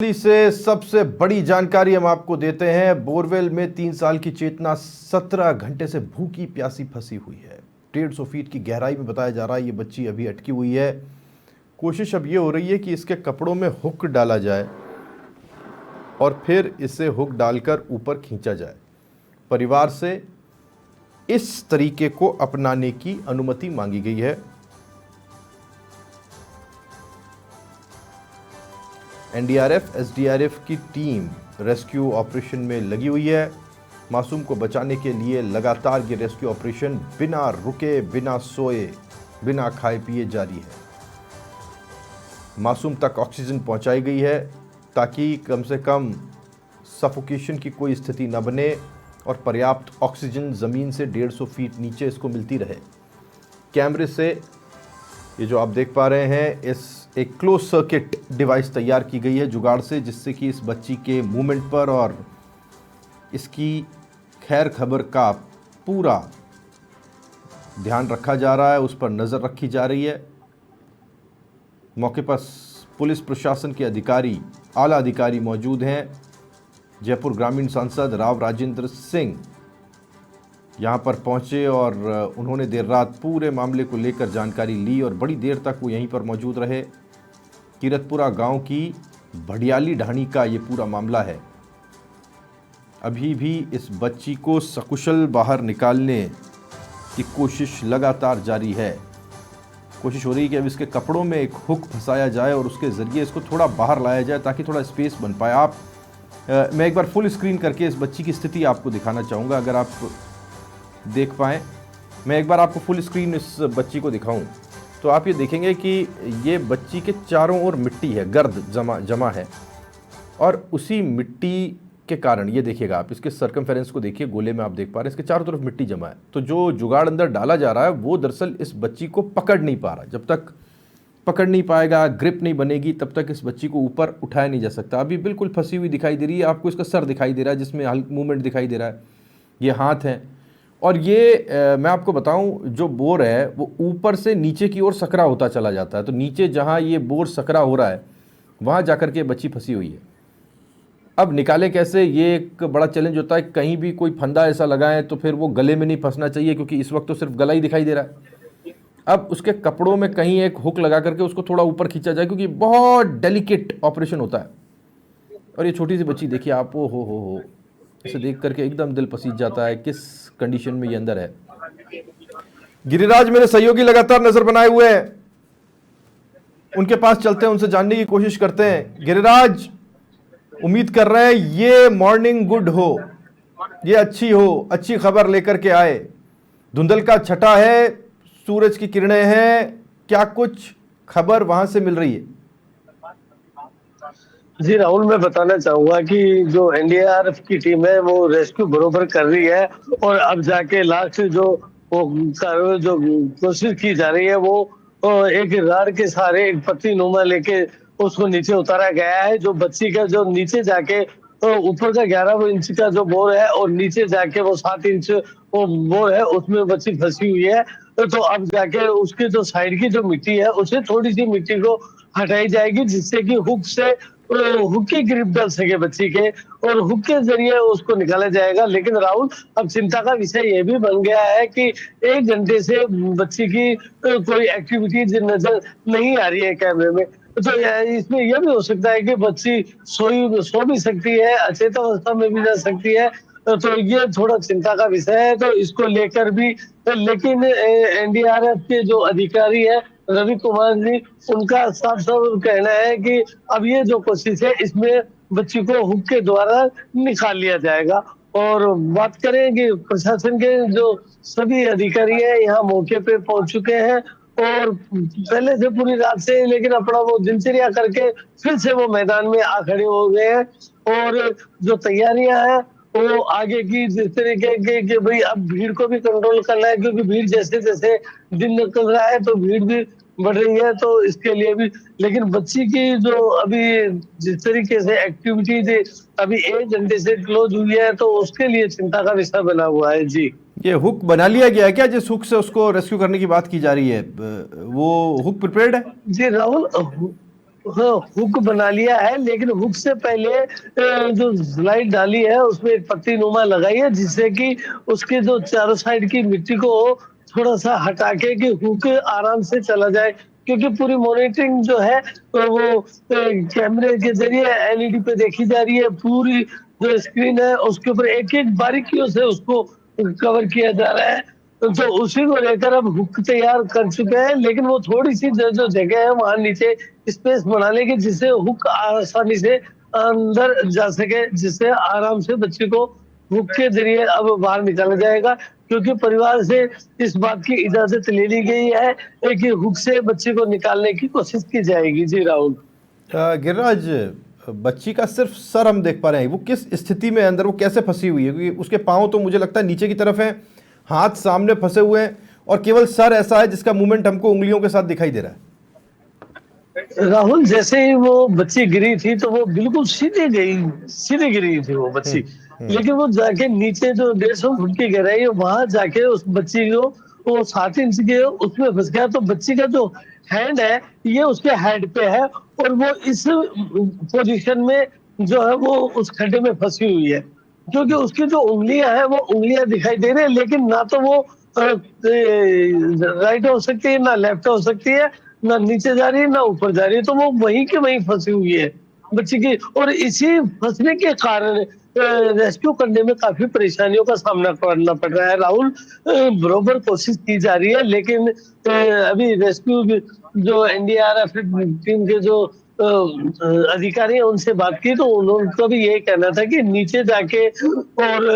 दिल्ली से सबसे बड़ी जानकारी हम आपको देते हैं। बोरवेल में 3 साल की चेतना 17 घंटे से भूखी प्यासी फंसी हुई है। 150 फीट की गहराई में बताया जा रहा है ये बच्ची अभी अटकी हुई है। कोशिश अब ये हो रही है कि इसके कपड़ों में हुक डाला जाए और फिर इसे हुक डालकर ऊपर खींचा जाए। परिवार से इस तरीके को अपनाने की अनुमति मांगी गई है। एनडीआरएफ, एसडीआरएफ की टीम रेस्क्यू ऑपरेशन में लगी हुई है। मासूम को बचाने के लिए लगातार ये रेस्क्यू ऑपरेशन बिना रुके, बिना सोए, बिना खाए पिए जारी है। मासूम तक ऑक्सीजन पहुंचाई गई है ताकि कम से कम सफोकेशन की कोई स्थिति न बने और पर्याप्त ऑक्सीजन ज़मीन से 150 फीट नीचे इसको मिलती रहे। कैमरे से ये जो आप देख पा रहे हैं, इस एक क्लोज सर्किट डिवाइस तैयार की गई है जुगाड़ से, जिससे कि इस बच्ची के मूवमेंट पर और इसकी खैर खबर का पूरा ध्यान रखा जा रहा है, उस पर नज़र रखी जा रही है। मौके पर पुलिस प्रशासन के अधिकारी, आला अधिकारी मौजूद हैं। जयपुर ग्रामीण सांसद राव राजेंद्र सिंह यहाँ पर पहुँचे और उन्होंने देर रात पूरे मामले को लेकर जानकारी ली और बड़ी देर तक वो यहीं पर मौजूद रहे। कीरतपुरा गांव की भडियाली ढाणी का ये पूरा मामला है। अभी भी इस बच्ची को सकुशल बाहर निकालने की कोशिश लगातार जारी है। कोशिश हो रही है कि अब इसके कपड़ों में एक हुक फंसाया जाए और उसके ज़रिए इसको थोड़ा बाहर लाया जाए ताकि थोड़ा स्पेस बन पाए। मैं एक बार फुल स्क्रीन करके इस बच्ची की स्थिति आपको दिखाना चाहूँगा, अगर आप देख पाएँ। मैं एक बार आपको फुल स्क्रीन इस बच्ची को दिखाऊं तो आप ये देखेंगे कि ये बच्ची के चारों ओर मिट्टी है, गर्द जमा है और उसी मिट्टी के कारण ये देखिएगा आप, इसके सर्कमफेरेंस को देखिए, गोले में आप देख पा रहे हैं इसके चारों तरफ मिट्टी जमा है। तो जो जुगाड़ अंदर डाला जा रहा है वो दरअसल इस बच्ची को पकड़ नहीं पा रहा। जब तक पकड़ नहीं पाएगा, ग्रिप नहीं बनेगी, तब तक इस बच्ची को ऊपर उठाया नहीं जा सकता। अभी बिल्कुल फंसी हुई दिखाई दे रही है आपको, इसका सर दिखाई दे रहा है जिसमें हल्का मूवमेंट दिखाई दे रहा है, ये हाथ हैं। और ये मैं आपको बताऊं, जो बोर है वो ऊपर से नीचे की ओर सकरा होता चला जाता है। तो नीचे जहां ये बोर सकरा हो रहा है वहां जाकर के बच्ची फंसी हुई है। अब निकाले कैसे, ये एक बड़ा चैलेंज होता है। कहीं भी कोई फंदा ऐसा लगाएं तो फिर वो गले में नहीं फंसना चाहिए, क्योंकि इस वक्त तो सिर्फ गला ही दिखाई दे रहा है। अब उसके कपड़ों में कहीं एक हुक लगा करके उसको थोड़ा ऊपर खींचा जाए, क्योंकि बहुत डेलिकेट ऑपरेशन होता है। और ये छोटी सी बच्ची देखिए आप, ओ हो, इसे देख करके एकदम दिल पसीज जाता है किस कंडीशन में ये अंदर है। गिरिराज मेरे सहयोगी लगातार नजर बनाए हुए हैं, उनके पास चलते हैं, उनसे जानने की कोशिश करते हैं। गिरिराज, उम्मीद कर रहे हैं ये मॉर्निंग गुड हो, ये अच्छी हो, अच्छी खबर लेकर के आए। धुंधल का छटा है, सूरज की किरणें हैं, क्या कुछ खबर वहां से मिल रही है? जी राहुल, मैं बताना चाहूंगा कि जो एनडीआरएफ की टीम है वो रेस्क्यू बरोबर कर रही है और अब जाके लास्ट जो कोशिश की जा रही है वो एक राड के सहारे एक पत्ती नुमा लेके उसको नीचे उतारा गया है। जो बच्ची का जो नीचे जाके ऊपर का 11 इंच का जो बोर है और नीचे जाके वो 7 इंच वो बोर है, उसमें बच्ची फंसी हुई है। तो अब जाके उसके जो साइड की जो मिट्टी है उसे थोड़ी सी मिट्टी को हटाई जाएगी, जिससे कि हुक से हुक की ग्रिप डाल सके बच्ची के और हुक के जरिए उसको निकाला जाएगा। लेकिन राहुल, अब चिंता का विषय ये भी बन गया है कि 1 घंटे से बच्ची की कोई एक्टिविटी नजर नहीं आ रही है कैमरे में। तो इसमें यह भी हो सकता है कि बच्ची सो भी सकती है, अचेत अवस्था में भी जा सकती है। तो ये थोड़ा चिंता का विषय है, तो इसको लेकर भी लेकिन एनडीआरएफ के जो अधिकारी है रवि कुमार जी, उनका साफ साफ कहना है कि अब ये जो कोशिश है इसमें बच्ची को हुक के द्वारा निकाल लिया जाएगा। और बात करें कि प्रशासन के जो सभी अधिकारी हैं यहाँ मौके पे पहुंच चुके हैं और पहले से पूरी रात से, लेकिन अपना वो दिनचर्या करके फिर से वो मैदान में आ खड़े हो गए हैं। और जो तैयारियां हैं वो आगे की जिस तरीके के कि भाई अब भीड़ को भी कंट्रोल करना है, क्योंकि भीड़ जैसे जैसे दिन निकल रहा है तो भीड़ भी बढ़ रही है, तो इसके लिए भी। लेकिन बच्ची की जो अभी जिस तरीके से एक्टिविटी अभी 1 घंटे से क्लोज हुई है, तो उसके लिए चिंता का विषय बना हुआ है। जी, ये हुक बना लिया गया है क्या, जिस हुक से उसको रेस्क्यू करने की बात की जा रही है? वो हुक प्रिपेयर्ड है? जी राहुल, हाँ, हुक बना लिया है, लेकिन हुक से पहले जो स्लाइड डाली है उसमें एक पत्ती नुमा लगाई है, जिससे कि उसके जो चारों साइड की मिट्टी को थोड़ा सा हटा के कि हुक आराम से चला जाए, क्योंकि पूरी मॉनिटरिंग जो है वो कैमरे के जरिए एलईडी पे देखी जा रही है। पूरी जो स्क्रीन है उसके ऊपर एक एक बारीकियों से उसको कवर किया जा रहा है। तो उसी को लेकर अब हुक तैयार कर चुके हैं, लेकिन वो थोड़ी सी जो जगह है वहां नीचे स्पेस बना लेंगे, जिससे हुक आसानी से अंदर जा सके, जिससे आराम से बच्चे को हुक के जरिए अब बाहर निकाला जाएगा, क्योंकि परिवार से इस बात की इजाजत ले ली गई है कि हुक से बच्चे को निकालने की कोशिश की जाएगी। जी राहुल। गिरिराज, बच्ची का सिर्फ सर हम देख पा रहे हैं, वो किस स्थिति में है अंदर, वो कैसे फंसी हुई है? क्योंकि उसके पाँव तो मुझे लगता है नीचे की तरफ है, हाथ सामने फंसे हुए हैं, और केवल सर ऐसा है जिसका मूवमेंट हमको उंगलियों के साथ दिखाई दे रहा है। राहुल, जैसे ही वो बच्ची गिरी थी तो वो बिल्कुल सीधे गिरी थी वो बच्ची, हम्म। लेकिन वो जाके नीचे जो 150 फुट की गहराई है वहां जाके उस बच्ची को वो 7 इंच के उसमें फंस गया। तो बच्ची का जो हैंड है ये उसके हेड पे है, और वो इस पोजीशन में जो है वो उस खड्डे में फंसी हुई है, क्योंकि उसकी जो उंगलियां हैं वो उंगलियां दिखाई दे रही है, लेकिन ना तो वो राइट हो सकती है, ना लेफ्ट हो सकती है, ना नीचे जा रही है, ना ऊपर जा रही है। तो वो वहीं के वहीं फंसी हुई है बच्ची की, और इसी फंसने के कारण रेस्क्यू करने में काफी परेशानियों का सामना करना पड़ रहा है। राहुल, बरोबर कोशिश की जा रही है, लेकिन अभी रेस्क्यू जो एनडीआरएफ टीम के जो अधिकारी हैं उनसे बात की, तो उनका भी यही कहना था कि नीचे जाके, और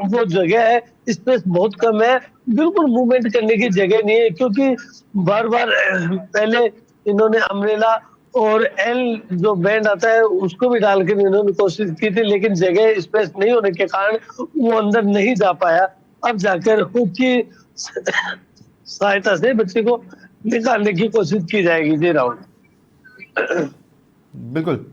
वो जगह है स्पेस बहुत कम है, बिल्कुल मूवमेंट करने की जगह नहीं है, क्योंकि बार बार पहले इन्होंने अम्ब्रेला और एल जो बैंड आता है उसको भी डाल के इन्होंने कोशिश की थी, लेकिन जगह स्पेस नहीं होने के कारण वो अंदर नहीं जा पाया। अब जाकर हुक की सहायता से बच्चे को निकालने की कोशिश की जाएगी। जी राहुल। बिल्कुल।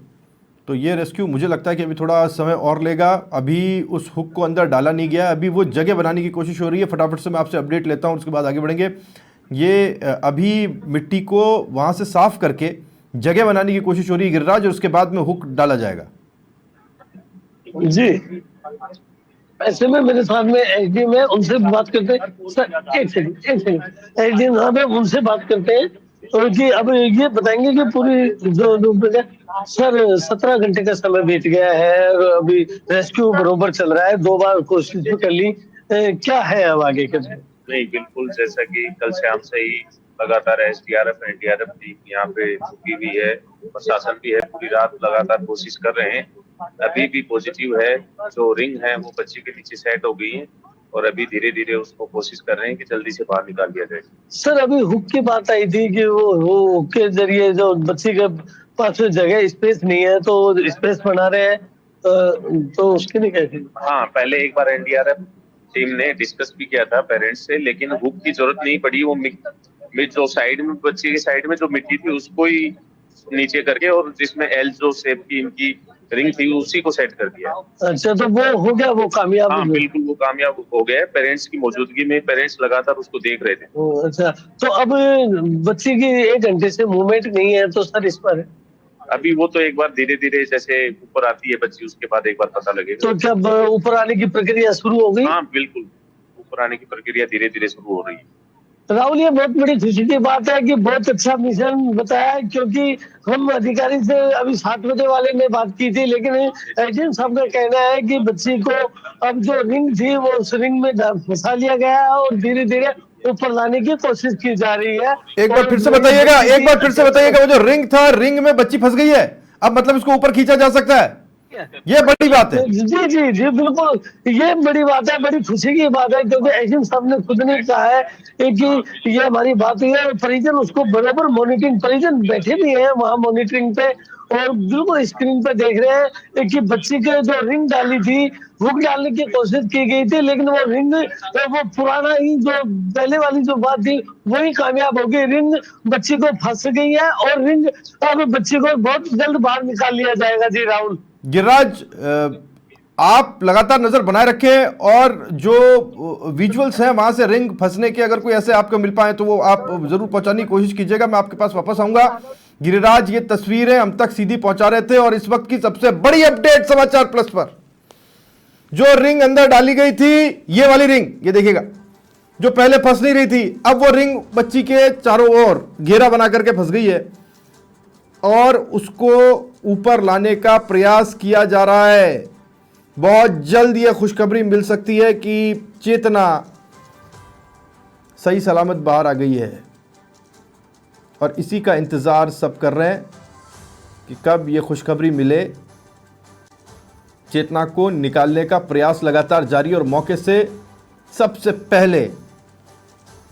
तो ये रेस्क्यू मुझे लगता है कि अभी थोड़ा समय और लेगा, अभी उस हुक को अंदर डाला नहीं गया, अभी वो जगह बनाने की कोशिश हो रही है। फटाफट से मैं आपसे अपडेट लेता हूँ, उसके बाद आगे बढ़ेंगे। ये अभी मिट्टी को वहाँ से साफ करके जगह बनाने की कोशिश हो रही है गिरिराज, और उसके बाद में हुक डाला जाएगा। जी, ऐसे में मेरे साथ में एसडीएम है, उनसे बात करते हैं। सर एक सेकंड एसडीएम साहब है, उनसे बात करते हैं, और कि अब ये बताएंगे कि पूरी जो सर 17 घंटे का समय बीत गया है और अभी रेस्क्यू बरोबर चल रहा है, 2 बार कोशिश भी कर ली, क्या है अब आगे के? नहीं, बिल्कुल जैसा कि कल शाम से ही लगातार एसडीआरएफ एनडीआरएफ टीम यहाँ पे रुकी हुई है, प्रशासन भी है, पूरी रात लगातार कोशिश कर रहे हैं। अभी भी पॉजिटिव है, जो रिंग है वो बच्ची के नीचे सेट हो गई है, और अभी धीरे धीरे उसको कोशिश कर रहे हैं कि जल्दी से बाहर निकाल दिया जाए। सर, अभी हुक की बात आई थी कि वो हुक के जरिए जो बच्ची के पास में जगह स्पेस नहीं है तो स्पेस बना रहे हैं, तो उसके लिए कैसे? हाँ, पहले एक बार एनडीआरएफ टीम ने डिस्कस भी किया था पेरेंट्स से, लेकिन हुक की जरूरत नहीं पड़ी। वो मिड जो साइड में बच्चे की साइड में जो मिट्टी थी उसको ही नीचे करके, और जिसमें एल जो शेप की इनकी रिंग थी उसी को सेट कर दिया। अच्छा, तो वो हो गया, वो कामयाब? हाँ बिल्कुल, वो कामयाब हो गया। पेरेंट्स की मौजूदगी में पेरेंट्स लगातार उसको देख रहे थे। अच्छा, तो अब बच्ची की 1 घंटे से मूवमेंट नहीं है, तो सर इस पर अभी वो तो एक बार धीरे धीरे जैसे ऊपर आती है बच्ची, उसके बाद एक बार पता लगेगा। तो क्या ऊपर आने की प्रक्रिया शुरू हो गई? हाँ बिल्कुल, ऊपर आने की प्रक्रिया धीरे धीरे शुरू हो रही है। राहुल, ये बहुत बड़ी खुशी की बात है कि बहुत अच्छा मिशन बताया, क्योंकि हम अधिकारी से अभी 7 बजे वाले में बात की थी, लेकिन एजेंट साहब का कहना है कि बच्ची को अब जो रिंग थी वो उस रिंग में फंसा लिया गया है और धीरे धीरे ऊपर लाने की कोशिश की जा रही है। एक बार फिर से बताइएगा, एक बार फिर से बताइएगा, वो जो रिंग था, रिंग में बच्ची फंस गई है, अब मतलब इसको ऊपर खींचा जा सकता है, ये बड़ी बात है। जी जी जी, बिल्कुल ये बड़ी बात है, बड़ी खुशी की बात है, क्योंकि एजेंट साहब ने खुद ने कहा है कि ये हमारी बात हुई है। परिजन उसको बराबर मॉनिटरिंग, परिजन बैठे भी हैं वहां मॉनिटरिंग पे, और बिल्कुल स्क्रीन पे देख रहे हैं कि बच्ची के जो रिंग डाली थी, हुक डालने की कोशिश की गई थी, लेकिन वो रिंग वो पुराना ही जो पहले वाली जो बात थी वही कामयाब हो गई। रिंग बच्ची को फंस गई है, और रिंग अब बच्ची को बहुत जल्द बाहर निकाल लिया जाएगा। जी राहुल। गिरिराज, आप लगातार नजर बनाए रखें, और जो विजुअल्स हैं वहां से रिंग फंसने के अगर कोई ऐसे आपको मिल पाए तो वो आप जरूर पहुंचाने की कोशिश कीजिएगा। मैं आपके पास वापस आऊंगा। गिरिराज, ये तस्वीरें हम तक सीधी पहुंचा रहे थे और इस वक्त की सबसे बड़ी अपडेट समाचार प्लस पर, जो रिंग अंदर डाली गई थी, ये वाली रिंग, ये देखिएगा, जो पहले फंस नहीं रही थी, अब वो रिंग बच्ची के चारों ओर घेरा बना करके फंस गई है और उसको ऊपर लाने का प्रयास किया जा रहा है। बहुत जल्द यह खुशखबरी मिल सकती है कि चेतना सही सलामत बाहर आ गई है और इसी का इंतज़ार सब कर रहे हैं कि कब ये खुशखबरी मिले। चेतना को निकालने का प्रयास लगातार जारी और मौके से सबसे पहले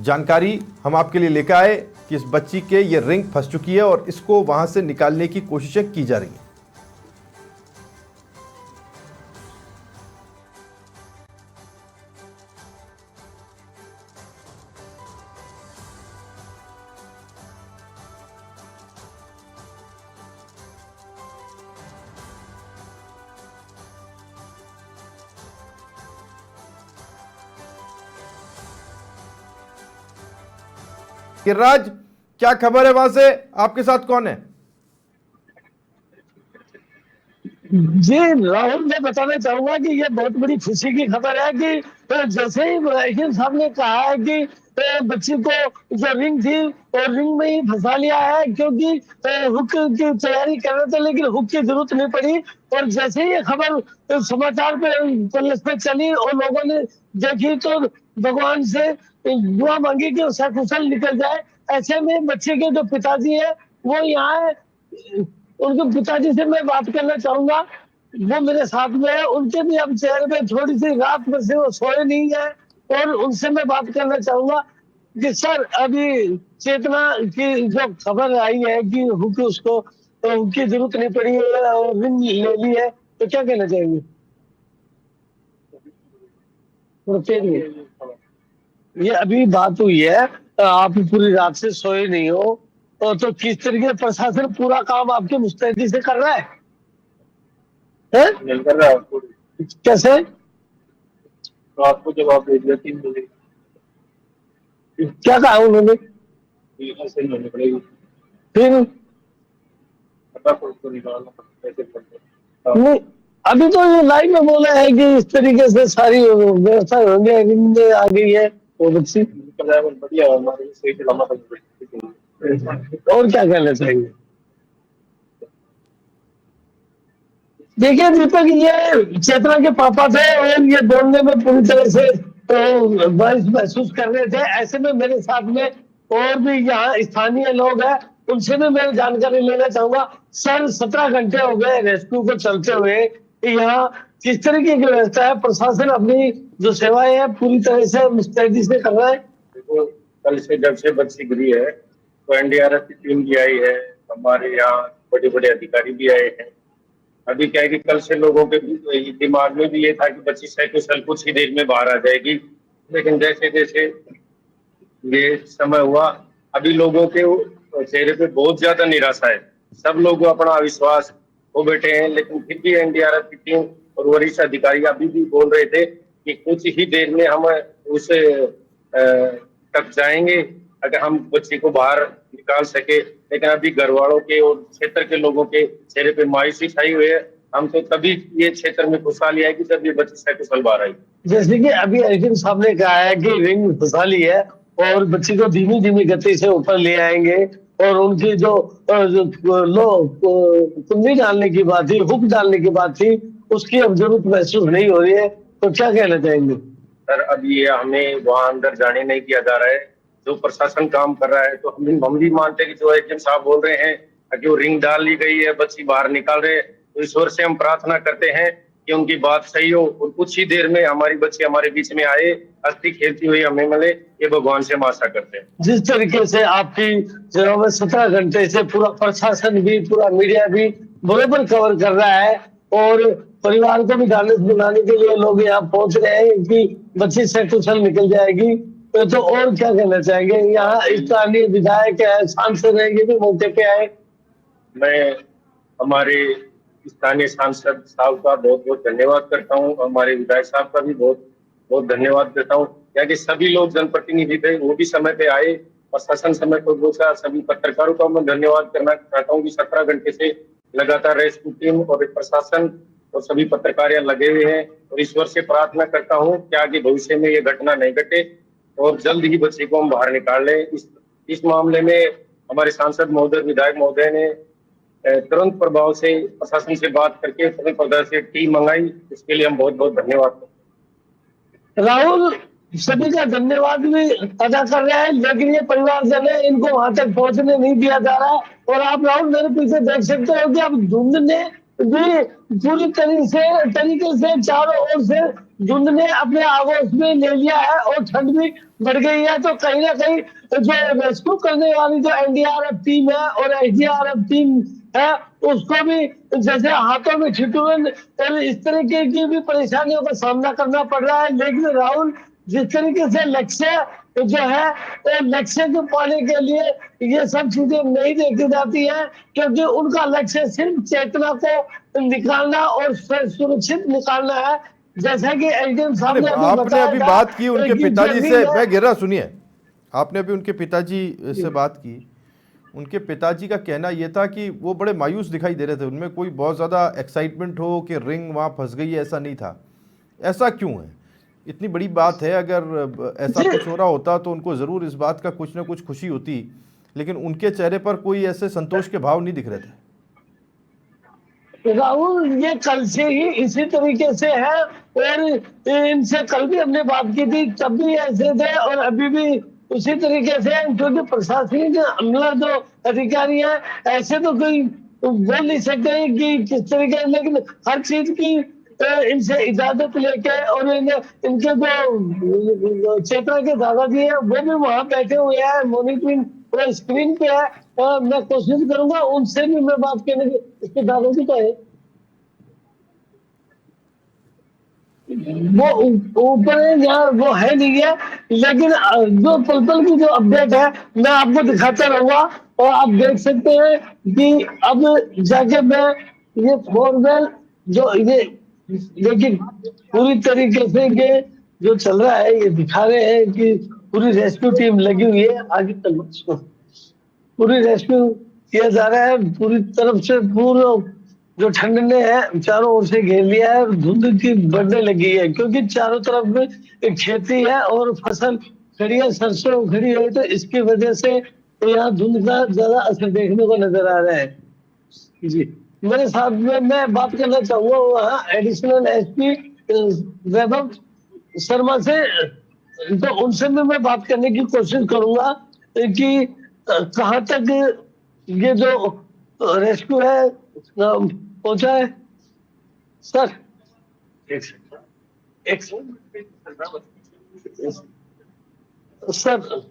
जानकारी हम आपके लिए लेकर आए कि इस बच्ची के ये रिंग फंस चुकी है और इसको वहां से निकालने की कोशिशें की जा रही हैं। गिरिराज, क्या खबर है वहां से? आपके साथ कौन है? जी राहुल, मैं बताना चाहूंगा कि ये बहुत बड़ी खुशी की खबर है कि जैसे ही वकील साहब ने कहा है कि बच्ची को जो रिंग थी और रिंग में ही फंसा लिया है, क्योंकि हुक की तैयारी कर रहे थे लेकिन हुक की जरूरत नहीं पड़ी। और जैसे ही ये खबर समाचार पे प्लस पे चली और लोगों ने देखी तो भगवान से दुआ मांगी कि उसका कुशल निकल जाए। ऐसे में बच्चे के जो पिताजी है वो यहाँ है, उनके पिताजी से मैं बात करना चाहूंगा, वो मेरे साथ में है। उनके भी अब चेहरे पे थोड़ी सी रात में से वो सोए नहीं है और उनसे मैं बात करना चाहूंगा कि सर, अभी चेतना की जो खबर आई है कि हुक उसको उनकी जरूरत नहीं पड़ी है और रिंग ले ली है, तो क्या कहना चाहेंगे? ये अभी बात हुई है, आप पूरी रात से सोए नहीं हो, तो किस तरीके से प्रशासन पूरा काम आपके मुस्तैदी से कर रहा है? नहीं कर रहा है। कैसे? तो आपको जवाब दे दिया 3 बजे, क्या कहा उन्होंने? ऐसे नहीं होने पड़ेगी, फिर उसको निकालना ऐसे करते। नहीं, अभी तो ये लाइव में बोला है कि इस तरीके से सारी व्यवस्था हो गई, रिंग में आ गई है वो बच्ची। बढ़िया, हमारे सही सलामत। और क्या कहना चाहिए? देखिए दीपक, ये चेतना के पापा थे और ये दौड़ने में पूरी तरह से बर्फ महसूस कर रहे थे। ऐसे में मेरे साथ में और भी यहाँ स्थानीय लोग हैं, उनसे भी मैं जानकारी लेना चाहूंगा। सर, 17 घंटे हो गए रेस्क्यू को चलते हुए, यहाँ किस तरीके की व्यवस्था है? प्रशासन अपनी जो सेवाएं है पूरी तरह से मुस्तैदी से कर रहा है? देखो, कल से जब से बच्ची गिरी है तो एनडीआरएफ की टीम भी आई है, हमारे यहाँ बड़े बड़े अधिकारी भी आए हैं। अभी क्या है कि कल से लोगों के दिमाग में भी ये था कि बच्ची सकुशल कुछ ही देर में बाहर आ जाएगी, लेकिन जैसे जैसे ये समय हुआ, अभी लोगों के चेहरे पे बहुत ज्यादा निराशा है। सब लोग अपना अविश्वास हो बैठे हैं, लेकिन फिर भी एनडीआरएफ की टीम और वरिष्ठ अधिकारी अभी भी बोल रहे थे कि कुछ ही देर में हम उस तक जाएंगे अगर हम बच्ची को बाहर निकाल सके। लेकिन अभी घर वालों के और क्षेत्र के लोगों के चेहरे पे मायूसी छाई हुई है। हम तो तभी ये क्षेत्र में खुशहाली है कि जब ये बच्ची सकुशल बाहर आई। जैसे कि अभी एसडीएम साहब ने कहा है कि रिंग फंसा ली है और बच्ची को धीमी धीमी गति से ऊपर ले आएंगे और उनकी जो कुंडी डालने की बात थी, हुक डालने की बात थी, उसकी अब जरूरत महसूस नहीं हो रही है, तो क्या कहना चाहेंगे? सर, अभी ये हमें वहां अंदर जाने नहीं किया जा रहा है, जो प्रशासन काम कर रहा है। तो हम भी मानते हैं कि जो एसडीएम साहब बोल रहे हैं कि वो रिंग डाल ली गई है, बच्ची बाहर निकाल रहे हैं, तो ईश्वर से हम प्रार्थना करते हैं कि उनकी बात सही हो और कुछ ही देर में हमारी बच्ची हमारे बीच में आए, हंसती खेलती हुई हमें मिले, ये भगवान से हम आशा करते हैं। जिस तरीके से आपकी 17 घंटे से पूरा प्रशासन भी, पूरा मीडिया भी बराबर कवर कर रहा है और परिवार को भी ढांढस बनाने के लिए लोग यहाँ पहुंच रहे हैं कि बच्ची सकुशल निकल जाएगी, तो और क्या कहना चाहेंगे? यहाँ स्थानीय विधायक है, सांसद है, ये भी मौके पे आए। मैं हमारे स्थानीय सांसद साहब का बहुत बहुत धन्यवाद करता हूँ, हमारे विधायक साहब का भी बहुत बहुत धन्यवाद करता हूँ। क्या कि सभी लोग जनप्रतिनिधि थे, वो भी समय पे आए प्रशासन समय पर पहुंचा। सभी पत्रकारों का मैं धन्यवाद करना चाहता हूँ कि 17 घंटे से लगातार रेस्क्यू टीम और प्रशासन और सभी पत्रकार यहाँ लगे हुए हैं, और ईश्वर से प्रार्थना करता हूँ कि आगे भविष्य में ये घटना नहीं घटे और जल्द ही बच्चे को हम बाहर निकाल लें। इस मामले में हमारे सांसद महोदय, विधायक महोदय ने तुरंत प्रभाव से प्रशासन से बात करके तुरंत प्रभाव से टीम मंगाई, इसके लिए हम बहुत बहुत धन्यवाद। राहुल, सभी का धन्यवाद भी अदा कर रहे हैं, लेकिन ये परिवारजन है, इनको वहां तक पहुंचने नहीं दिया जा रहा है। और आप राहुल मेरे पीछे देख सकते हो कि अब धुंध ने भी पूरी तरीके से चारों ओर से धुंध ने अपने आगोश में ले लिया है और ठंड भी बढ़ गई है। तो कहीं ना कहीं जो रेस्क्यू करने वाली जो एनडीआरएफ टीम है और एसडीआरएफ टीम है, उसको भी जैसे हाथों में ठिठुरन इस तरीके की भी परेशानियों का सामना करना पड़ रहा है। लेकिन राहुल, जिस तरीके से लक्ष्य जो है, तो लक्ष्य को पाने के लिए ये सब चीजें नहीं देखी जाती हैं, क्योंकि उनका लक्ष्य सिर्फ चेतना को निकालना और सुरक्षित निकालना है। जैसा कि एसडीएम साहब ने आपने अभी बात की उनके पिताजी से, मैं गिरा सुनिए, आपने अभी उनके पिताजी से बात की। उनके पिताजी का कहना यह था कि वो बड़े मायूस दिखाई दे रहे थे, उनमें कोई बहुत ज़्यादा एक्साइटमेंट हो कि रिंग वहाँ फंस गई है, ऐसा नहीं था। ऐसा क्यों है? इतनी बड़ी बात है, अगर ऐसा कुछ हो रहा होता तो उनको ज़रूर इस बात का कुछ ना कुछ खुशी होती, लेकिन उनके चेहरे पर कोई ऐसे संतोष के भाव नहीं दिख रहे थे। राहुल, ये कल से ही इसी तरीके से है, और इनसे कल भी हमने बात की थी, तब भी ऐसे थे और अभी भी उसी तरीके से, क्योंकि प्रशासनिक अमला जो अधिकारी है, ऐसे तो कोई बोल नहीं सकते कि किस तरीके, लेकिन हर चीज की इनसे इजाजत लेके, और इनके जो चेतना के दादाजी है वो भी वहां बैठे हुए हैं, मॉनिटरिंग स्क्रीन पे है। मैं कोशिश करूंगा उनसे भी मैं बात करने की। इसके दादाजी का है वो ऊपर है, यहाँ वो है नहीं है, लेकिन जो पल पल की जो अपडेट है मैं आपको दिखाता रहूंगा। और आप देख सकते हैं कि अब जाके मैं ये फोरवेल जो ये लेकिन पूरी तरीके से ये जो चल रहा है, ये दिखा रहे हैं कि पूरी रेस्क्यू टीम लगी हुई है। आगे तक पूरी रेस्क्यू किया जा रहा है, पूरी तरफ से पूरा जो ठंड ने है चारों ओर से घेर लिया है, धुंध की बढ़ने लगी है, क्योंकि चारों तरफ में एक खेती है और फसल खड़ी है, सरसों खड़ी है, तो इसकी वजह से यहाँ धुंध का ज्यादा असर देखने को नजर आ रहा है। जी, मेरे साथ में मैं बात करना चाहूंगा वहाँ एडिशनल एसपी वैभव शर्मा से, तो उनसे भी मैं बात करने की कोशिश करूंगा कि कहाँ तक ये जो रेस्क्यू है पहुंचा है। सर एक सर,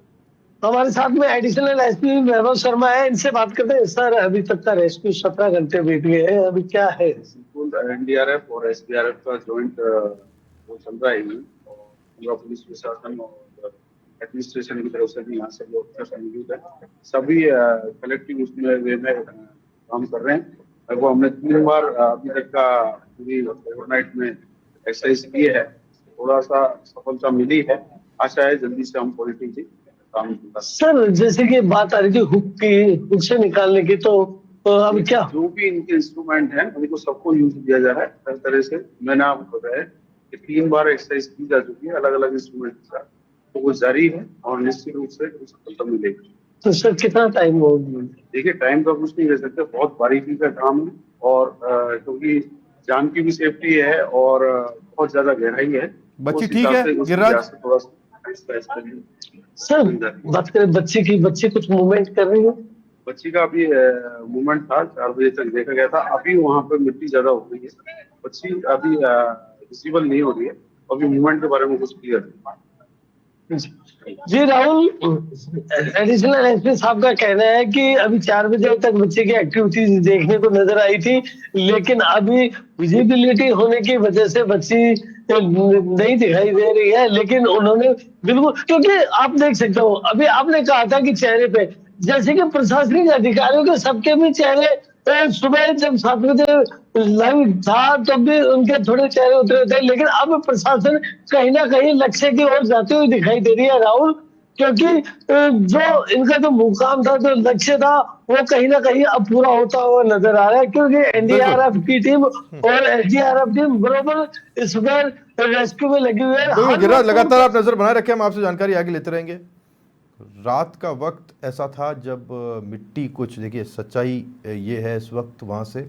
हमारे साथ में एडिशनल एसपी वैभव शर्मा है, इनसे बात करते हैं। सर, अभी तक का रेस्क्यू 17 घंटे बीत गए हैं, अभी क्या है? एनडीआरएफ और एसडीआरएफ का जॉइंट वो चल रहा है, और पूरा पुलिस प्रशासन और एडमिनिस्ट्रेशन की तरफ से भी यहाँ से लोग मौजूद है, सभी कलेक्टिव उसमें वे में काम कर रहे हैं। वो हमने 3 बार अभी तक का पूरी ओवरनाइट में एक्सरसाइज की है, थोड़ा सा सफलता मिली है, आशा है जल्दी से हम पॉजिटिव काम। सर, जैसे कि बात आ रही थी हुक से निकालने की, तो अब क्या जो भी इनके इंस्ट्रूमेंट हैं उनको सबको यूज किया जा रहा है हर तरह से। मैंने आपको बताया कि 3 बार एक्सरसाइज की जा चुकी है अलग अलग इंस्ट्रूमेंट के साथ, तो वो जारी है और निश्चित रूप से सफलता मिलेगी। तो सर कितना टाइम होगा? देखिए, टाइम का कुछ नहीं कह सकते, बहुत बारीकी का काम है, और क्योंकि जान की भी सेफ्टी है और बहुत ज्यादा गहराई है। बच्ची ठीक है गिरिराज? थोड़ा सर बात करें बच्ची की, बच्ची कुछ मूवमेंट कर रही है? बच्ची का अभी मूवमेंट था, 4 बजे तक देखा गया था, अभी वहाँ पे मिट्टी ज्यादा हो गई है, बच्ची अभी विजिबल नहीं हो रही है, अभी मूवमेंट के बारे में कुछ क्लियर नहीं। जी राहुल, एडिशनल एसपी साहब का कहना है कि अभी 4 बजे तक बच्चे की एक्टिविटीज देखने को नजर आई थी, लेकिन अभी विजिबिलिटी होने की वजह से बच्ची नहीं दिखाई दे रही है। लेकिन उन्होंने बिल्कुल, क्योंकि आप देख सकते हो, अभी आपने कहा था कि चेहरे पे, जैसे कि प्रशासनिक अधिकारियों के सबके भी चेहरे सुबह जब 7 बजे लाइव था तब भी उनके थोड़े चेहरे उतरे थे, लेकिन अब प्रशासन कहीं ना कहीं लक्ष्य की ओर जाते हुए दिखाई दे रही है राहुल, क्योंकि जो इनका जो मुकाम था, जो लक्ष्य था, वो कहीं ना कहीं अब पूरा होता हुआ नजर आ रहा है, क्योंकि एनडीआरएफ की टीम और एसडीआरएफ टीम बराबर इस बार रेस्क्यू में लगी हुई है। बिल्कुल हर गिरिराज, वक्त लगातार आप नजर बनाए रखें, हम आपसे जानकारी आगे लेते रहेंगे। रात का वक्त ऐसा था जब मिट्टी कुछ, देखिए सच्चाई ये है इस वक्त वहाँ से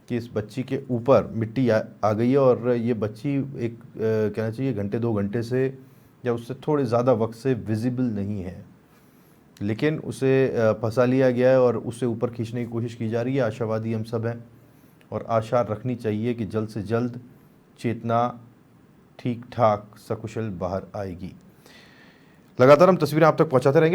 कि इस बच्ची के ऊपर मिट्टी आ गई है और ये बच्ची एक कहना चाहिए घंटे 2 घंटे से या उससे थोड़े ज़्यादा वक्त से विजिबल नहीं है, लेकिन उसे फंसा लिया गया है और उसे ऊपर खींचने की कोशिश की जा रही है। आशावादी हम सब हैं और आशा रखनी चाहिए कि जल्द से जल्द चेतना ठीक ठाक सकुशल बाहर आएगी। लगातार हम तस्वीरें आप तक पहुंचाते रहेंगे।